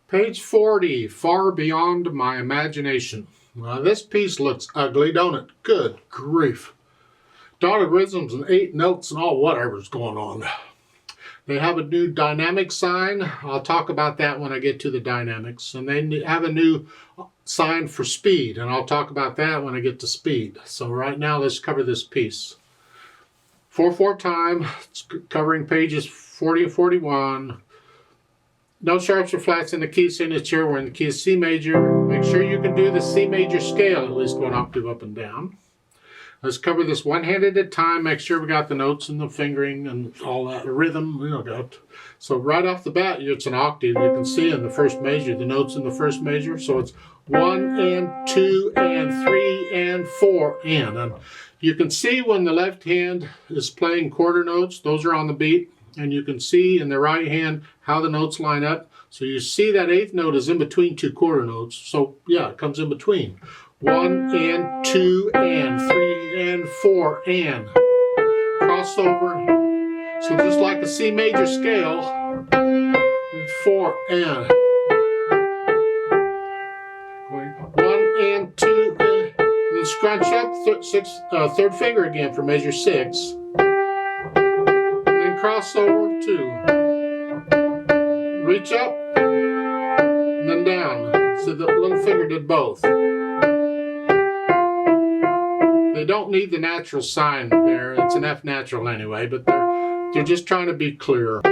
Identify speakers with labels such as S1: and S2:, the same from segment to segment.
S1: Page 40, Far Beyond My Imagination. Now this piece looks ugly, don't it? Good grief. Dotted rhythms and 8 notes and all whatever's going on. They have a new dynamic sign. I'll talk about that when I get to the dynamics. And they have a new sign for speed, and I'll talk about that when I get to speed. So right now let's cover this piece. 4/4 time, it's covering pages 40 and 41. No sharps or flats in the key signature. We're in the key of C major. Make sure you can do the C major scale, at least one octave up and down. Let's cover this one hand at a time. Make sure we got the notes and the fingering and all that, the rhythm. So right off the bat, it's an octave. You can see in the first measure, the notes in the first measure. So it's 1 and 2 and 3 and 4 and you can see when the left hand is playing quarter notes, those are on the beat. And you can see in the right hand how the notes line up. So you see that 8th note is in between 2 quarter notes. So yeah, it comes in between. 1 and 2 and 3 and 4 and. Crossover. So just like a C major scale, 4 and. 1 and 2 and. And then scrunch up third finger again for measure 6. Crossover 2. Reach up and then down. So the little finger did both. They don't need the natural sign there. It's an F natural anyway, but they're just trying to be clear. And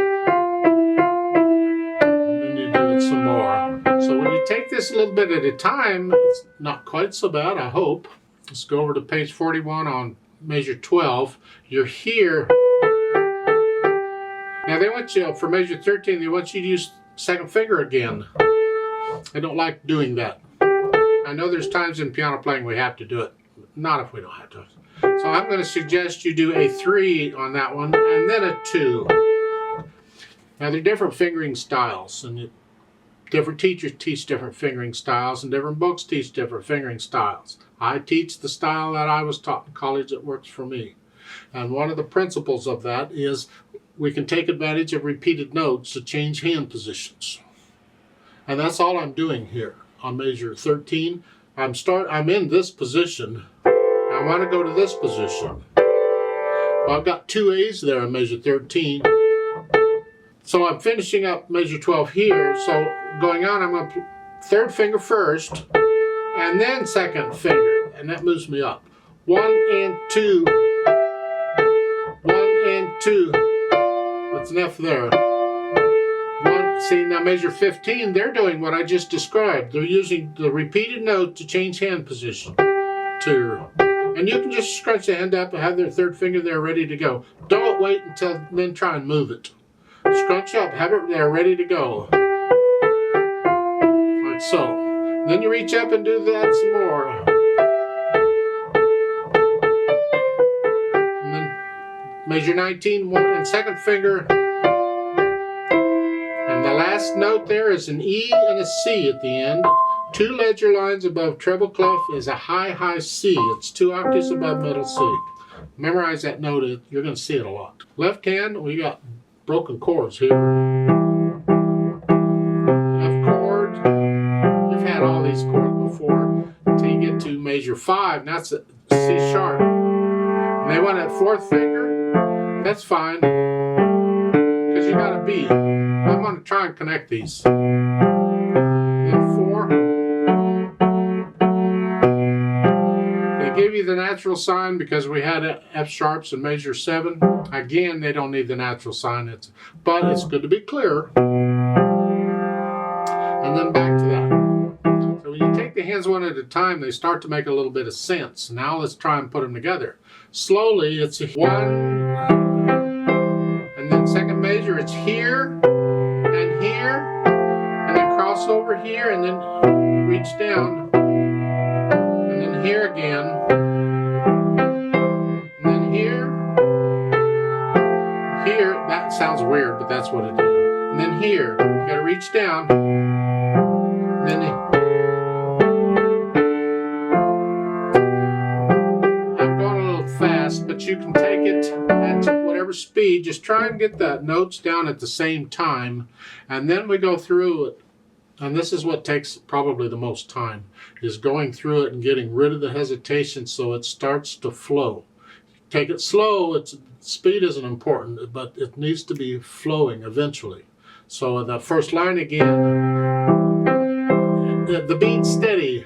S1: then you do it some more. So when you take this a little bit at a time, it's not quite so bad, I hope. Let's go over to page 41 on measure 12. You're here. Now they want you, for measure 13, they want you to use second finger again. I don't like doing that. I know there's times in piano playing we have to do it. Not if we don't have to. So I'm going to suggest you do a 3 on that one, and then a 2. Now they're different fingering styles, and different teachers teach different fingering styles, and different books teach different fingering styles. I teach the style that I was taught in college that works for me. And one of the principles of that is we can take advantage of repeated notes to change hand positions. And that's all I'm doing here on measure 13. I'm in this position. I want to go to this position. Well, I've got 2 A's there on measure 13. So I'm finishing up measure 12 here. So going on, I'm going to third finger first and then second finger. And that moves me up. 1 and 2. 1 and 2. That's an F there. See, now measure 15, they're doing what I just described. They're using the repeated note to change hand position. 2. And you can just scrunch the hand up and have their third finger there ready to go. Don't wait until then try and move it. Scrunch up, have it there ready to go. Like so. Then you reach up and do that some more. And then measure 19, 1 and second finger. And the last note there is an E and a C at the end. 2 ledger lines above treble clef is a high, high C. It's 2 octaves above middle C. Memorize that note, you're going to see it a lot. Left hand, we got broken chords here. F chord. You've had all these chords before until you get to measure 5, and that's a C sharp. And they want that 4th finger. That's fine, because you got a B. I'm going to try and connect these. Then 4. They give you the natural sign because we had F sharps in measure 7. Again, they don't need the natural sign, but it's good to be clear. And then back to that. So when you take the hands one at a time, they start to make a little bit of sense. Now let's try and put them together. Slowly, it's 1, and then second measure, it's here, and here, and then cross over here, and then reach down, and then here again, and then here, here. That sounds weird, but that's what it is. And then here, you gotta reach down, and then I'm going a little fast, but you can take it at whatever speed. Just try and get the notes down at the same time, and then we go through it And this is what takes probably the most time, is going through it and getting rid of the hesitation so it starts to flow. Take it slow, speed isn't important, but it needs to be flowing eventually. So the first line again, the beat's steady.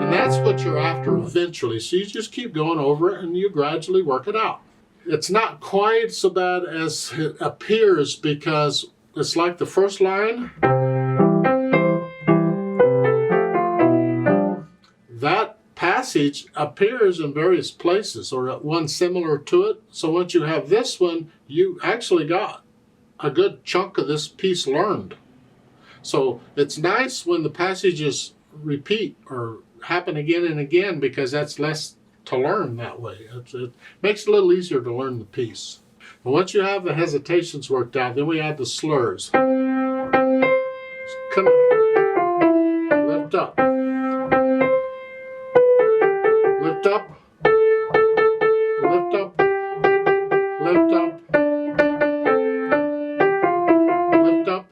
S1: And that's what you're after eventually. So you just keep going over it and you gradually work it out. It's not quite so bad as it appears because it's like the first line. That passage appears in various places or one similar to it. So once you have this one, you actually got a good chunk of this piece learned. So it's nice when the passages repeat or happen again and again because that's less to learn that way. It makes it a little easier to learn the piece. But once you have the hesitations worked out, then we add the slurs. Come on. Lift up. Lift up. Lift up. Lift up. Lift up.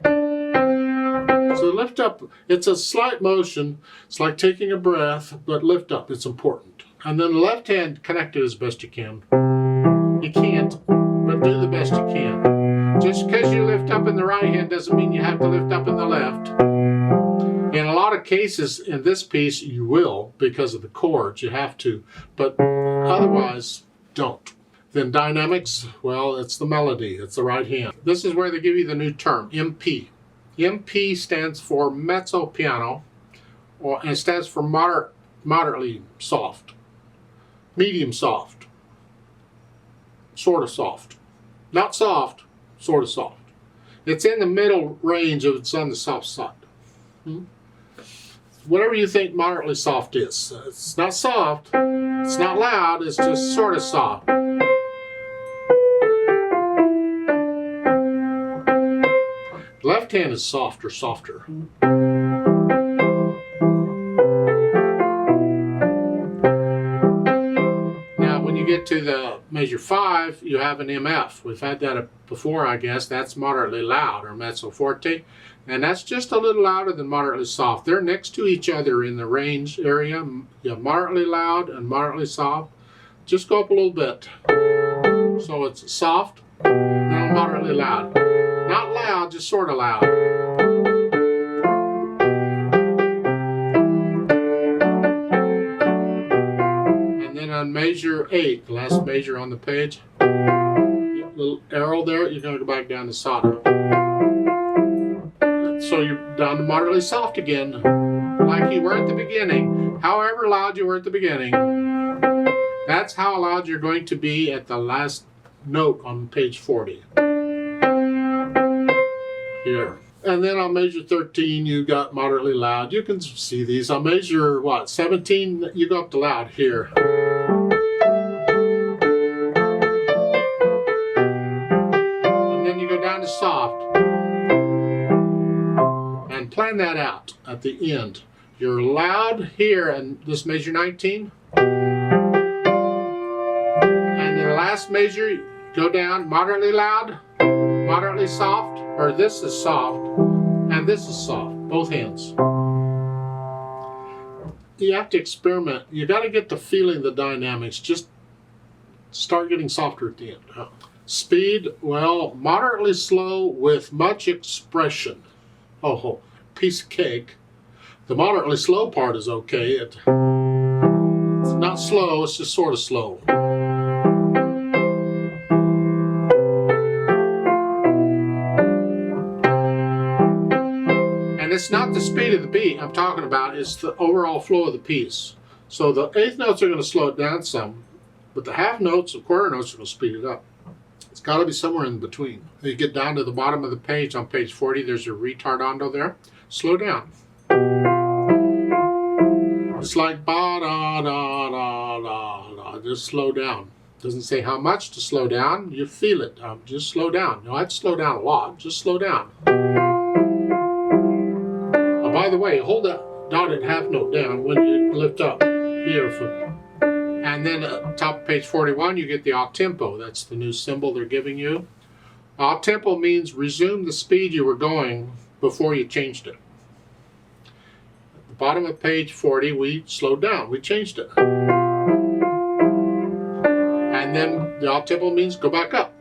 S1: So lift up, it's a slight motion. It's like taking a breath, but lift up, it's important. And then the left hand, connect it as best you can. You can't, but do the best you can. Just because you lift up in the right hand doesn't mean you have to lift up in the left. In a lot of cases in this piece, you will because of the chords, you have to, but otherwise, don't. Then dynamics, well, it's the melody, it's the right hand. This is where they give you the new term, MP. MP stands for mezzo piano, and it stands for moderately soft, medium soft, sort of soft. Not soft, sort of soft. It's in the middle range of it's on the soft side. Whatever you think moderately soft is. It's not soft, it's not loud, it's just sort of soft. Left hand is softer. Now when you get to the measure 5, you have an MF. We've had that before, I guess. That's moderately loud, or mezzo forte. And that's just a little louder than moderately soft. They're next to each other in the range area. You have moderately loud and moderately soft. Just go up a little bit. So it's soft, now moderately loud. Not loud, just sort of loud. And then on measure 8, the last measure on the page, little arrow there, you're going to go back down to solder. So you're down to moderately soft again, like you were at the beginning. However loud you were at the beginning, that's how loud you're going to be at the last note on page 40. Here. And then on measure 13, you got moderately loud. You can see these. On measure, 17, you go up to loud here. And then you go down to soft. And plan that out at the end. You're loud here in this measure 19. And the last measure, go down moderately loud, moderately soft, or this is soft, and this is soft, both hands. You have to experiment. You got to get the feeling, the dynamics. Just start getting softer at the end. Speed, well, moderately slow with much expression. Oh, piece of cake. The moderately slow part is okay. It's not slow, it's just sort of slow. And it's not the speed of the beat I'm talking about, it's the overall flow of the piece. So the eighth notes are going to slow it down some, but the half notes and quarter notes are going to speed it up. It's got to be somewhere in between. You get down to the bottom of the page on page 40, there's a retardando there. Slow down. It's like ba da da da da da. Just slow down. Doesn't say how much to slow down. You feel it. Just slow down. You don't have to slow down a lot. Just slow down. Oh, by the way, hold that dotted half note down when you lift up here. And then at top of page 41, you get the off tempo. That's the new symbol they're giving you. Off tempo means resume the speed you were going before you changed it. At the bottom of page 40, we slowed down. We changed it. And then the off tempo means go back up.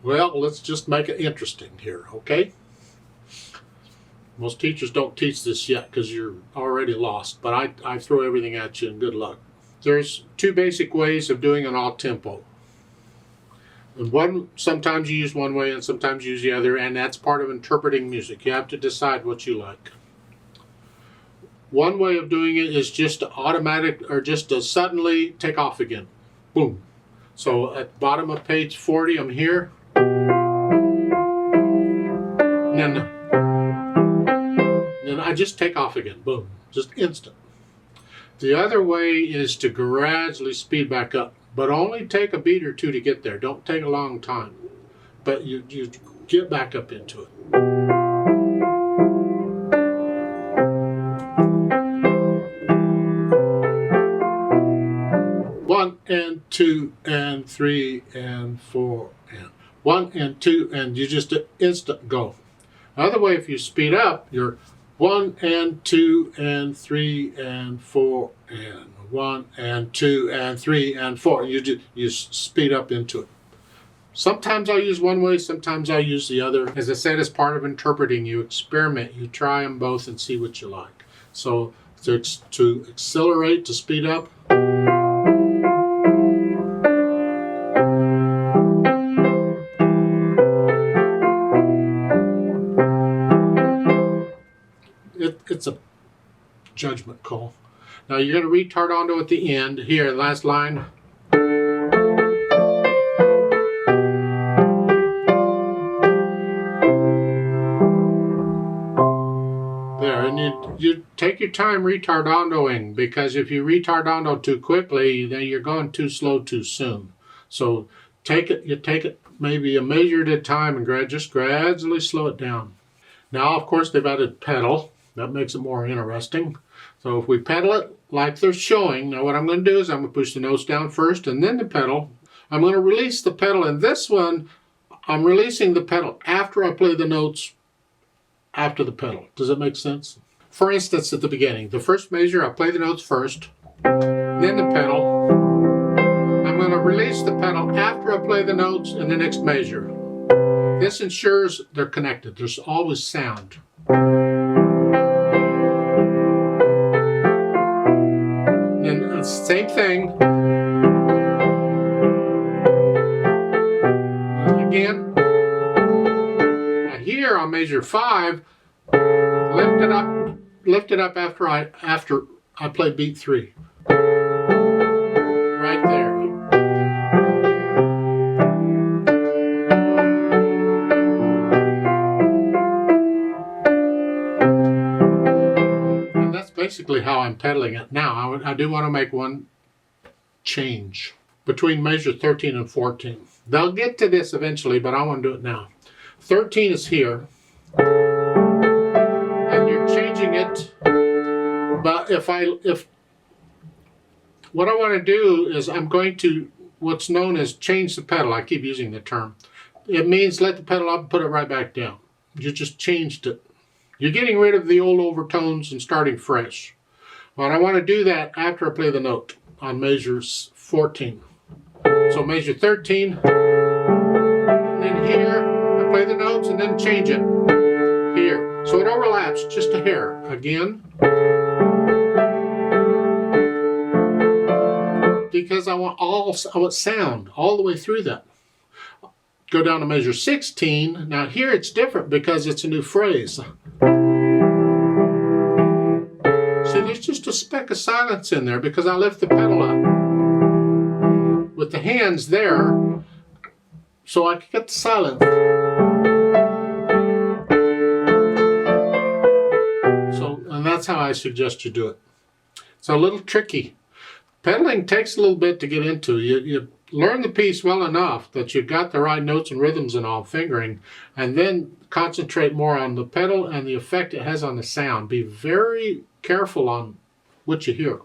S1: Well, let's just make it interesting here, okay? Most teachers don't teach this yet because you're already lost, but I throw everything at you and good luck. There's two basic ways of doing an off tempo. And sometimes you use one way and sometimes you use the other, and that's part of interpreting music. You have to decide what you like. One way of doing it is just to automatic or just to suddenly take off again. Boom. So at the bottom of page 40, I'm here. And then I just take off again. Boom. Just instant. The other way is to gradually speed back up, but only take a beat or two to get there. Don't take a long time, but you get back up into it. One and two and three and four and one and two, and you just instant go. Another way, if you speed up, you're 1 and 2 and 3 and 4 and 1 and 2 and 3 and 4. You speed up into it. Sometimes I'll use one way, sometimes I'll use the other. As I said, as part of interpreting, you experiment, you try them both and see what you like. So to accelerate, to speed up. It's a judgment call. Now you're going to retardando at the end. Here, last line. There, and you take your time retardandoing, because if you retardando too quickly, then you're going too slow too soon. So you take it maybe a measure at a time and just gradually slow it down. Now, of course, they've added pedal. That makes it more interesting. So if we pedal it like they're showing, now what I'm going to do is I'm going to push the notes down first and then the pedal. I'm going to release the pedal. In this one, I'm releasing the pedal after I play the notes after the pedal. Does that make sense? For instance, at the beginning, the first measure, I play the notes first, then the pedal. I'm going to release the pedal after I play the notes in the next measure. This ensures they're connected. There's always sound. And same thing. Again. Now here on measure 5, lift it up after I play beat 3. Right there. Basically how I'm pedaling it. Now I do want to make one change between measure 13 and 14. They'll get to this eventually, but I want to do it now. 13 is here, and you're changing it. But if what I want to do is I'm going to what's known as change the pedal. I keep using the term. It means let the pedal up and put it right back down. You just changed it. You're getting rid of the old overtones and starting fresh. But I want to do that after I play the note on measure 14. So measure 13, and then here, I play the notes and then change it here. So it overlaps just a hair. Again, because I want sound all the way through that. Go down to measure 16. Now here it's different because it's a new phrase. See, there's just a speck of silence in there because I lift the pedal up with the hands there so I can get the silence. And that's how I suggest you do it. It's a little tricky. Pedaling takes a little bit to get into. You learn the piece well enough that you've got the right notes and rhythms and all fingering, and then concentrate more on the pedal and the effect it has on the sound. Be very careful on what you hear.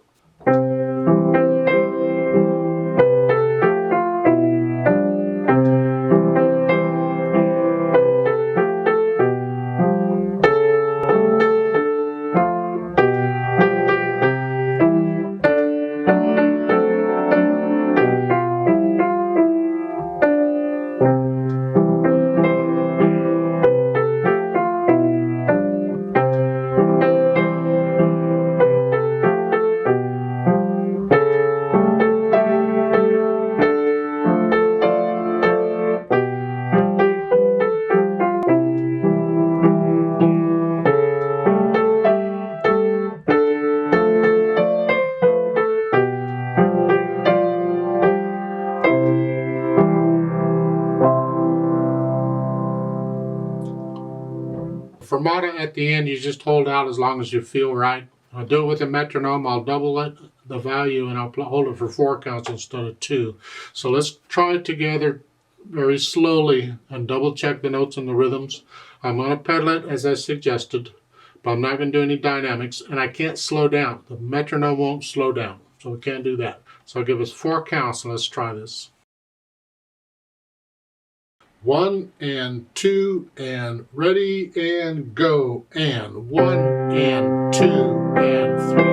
S1: fermata at the end, you just hold out as long as you feel right. I'll do it with a metronome. I'll double it, the value, and I'll hold it for 4 counts instead of 2. So let's try it together very slowly and double check the notes and the rhythms. I'm going to pedal it as I suggested, but I'm not going to do any dynamics, and I can't slow down. The metronome won't slow down, so we can't do that. So I'll give us 4 counts, and let's try this. 1 and 2 and ready and go, and 1 and 2 and 3.